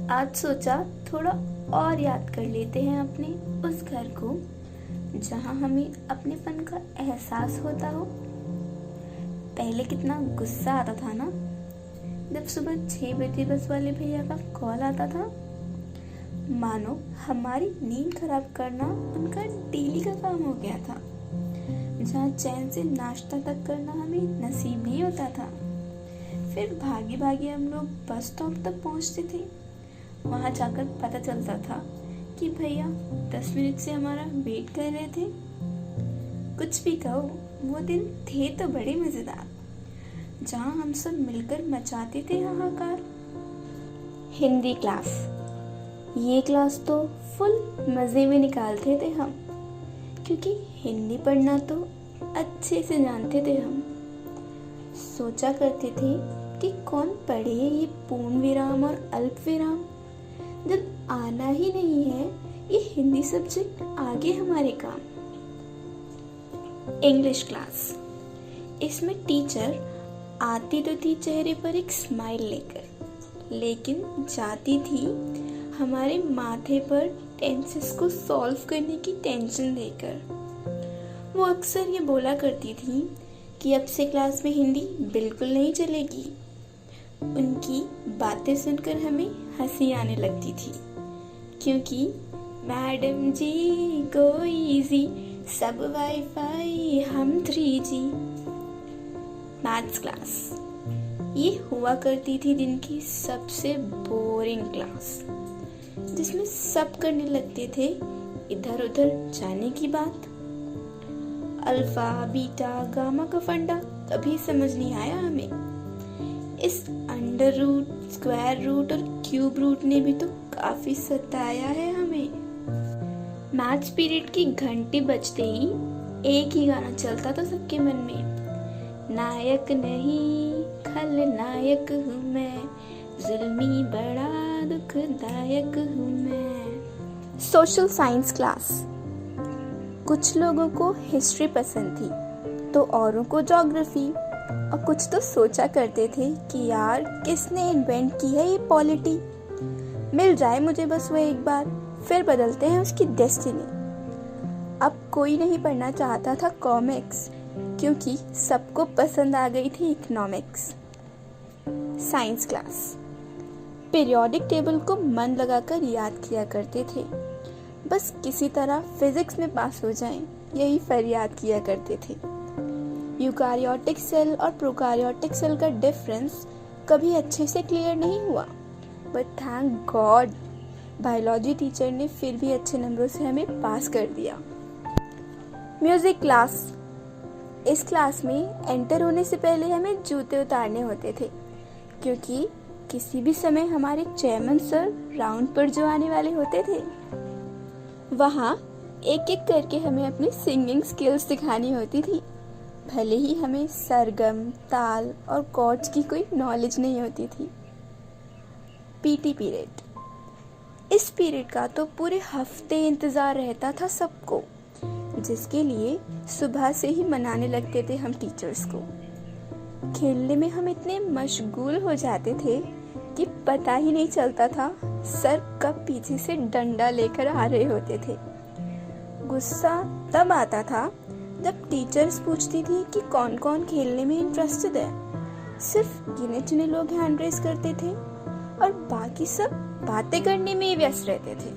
आज सोचा थोड़ा और याद कर लेते हैं अपने उस घर को जहाँ हमें अपनेपन का एहसास होता हो। पहले कितना गुस्सा आता था ना, जब सुबह 6 बजे बस वाले भैया का कॉल आता था। मानो हमारी नींद खराब करना उनका डेली का काम हो गया था। जहाँ चैन से नाश्ता तक करना हमें नसीब नहीं होता था। फिर भागे भागे हम लोग बस स्टॉप तक पहुँचते थे। वहाँ जाकर पता चलता था कि भैया 10 मिनट से हमारा वेट कर रहे थे। कुछ भी कहो, वो दिन थे तो बड़े मज़ेदार, जहाँ हम सब मिलकर मचाते थे हाहाकार। हिंदी क्लास, ये क्लास तो फुल मज़े में निकालते थे हम, क्योंकि हिंदी पढ़ना तो अच्छे से जानते थे हम। सोचा करते थे कि कौन पढ़े ये पूर्ण विराम और अल्प विराम, जब आना ही नहीं है ये हिंदी सब्जेक्ट आगे हमारे काम। इंग्लिश क्लास, इसमें टीचर आती तो थी चेहरे पर एक स्माइल लेकर, लेकिन जाती थी हमारे माथे पर टेंसेस को सॉल्व करने की टेंशन देकर। वो अक्सर ये बोला करती थी कि अब से क्लास में हिंदी बिल्कुल नहीं चलेगी। उनकी बातें सुनकर हमें हंसी आने लगती थी, क्योंकि मैडम जी गो इजी, सब वाईफाई हम 3G। मैथ्स क्लास, ये हुआ करती थी दिन की सबसे बोरिंग क्लास, जिसमें सब करने लगते थे इधर उधर जाने की बात। अल्फा बीटा गामा का फंडा कभी समझ नहीं आया हमें। इस अंडर रूट, स्क्वायर रूट और क्यूब रूट ने भी तो काफी सताया है हमें। मैथ्स पीरियड की घंटी बजते ही एक ही गाना चलता था सबके मन में, नायक नहीं खलनायक हूँ मैं, जुल्मी बड़ा दुखदायक हूँ मैं। सोशल साइंस क्लास, कुछ लोगों को हिस्ट्री पसंद थी तो औरों को ज्योग्राफी, और कुछ तो सोचा करते थे कि यार किसने इन्वेंट की है ये पॉलिटी, मिल जाए मुझे बस वो एक बार, फिर बदलते हैं उसकी डेस्टिनी। अब कोई नहीं पढ़ना चाहता था कॉमिक्स, क्योंकि सबको पसंद आ गई थी economics. Science class, periodic table को मन लगाकर याद किया करते थे, बस किसी तरह फिजिक्स में पास हो जाएं, यही फरियाद किया करते थे। यूकारियोटिक सेल और प्रोकारियोटिक सेल का डिफरेंस कभी अच्छे से क्लियर नहीं हुआ, but thank God biology teacher ने फिर भी अच्छे नंबरों से हमें पास कर दिया। म्यूजिक क्लास, इस क्लास में एंटर होने से पहले हमें जूते उतारने होते थे, क्योंकि किसी भी समय हमारे चेयरमैन सर राउंड पर जो आने वाले होते थे। वहाँ एक एक करके हमें अपनी सिंगिंग स्किल्स दिखानी होती थी, भले ही हमें सरगम, ताल और कॉर्ड्स की कोई नॉलेज नहीं होती थी। पीटी पीरियड, इस पीरियड का तो पूरे हफ्ते इंतज़ार रहता था सबको, जिसके लिए सुबह से ही मनाने लगते थे हम टीचर्स को। खेलने में हम इतने मशगूल हो जाते थे कि पता ही नहीं चलता था सर कब पीछे से डंडा लेकर आ रहे होते थे। गुस्सा तब आता था जब टीचर्स पूछती थी कि कौन कौन खेलने में इंटरेस्टेड है। सिर्फ गिने चुने लोग हैंड रेज करते थे और बाकी सब बातें करने में ही व्यस्त रहते थे।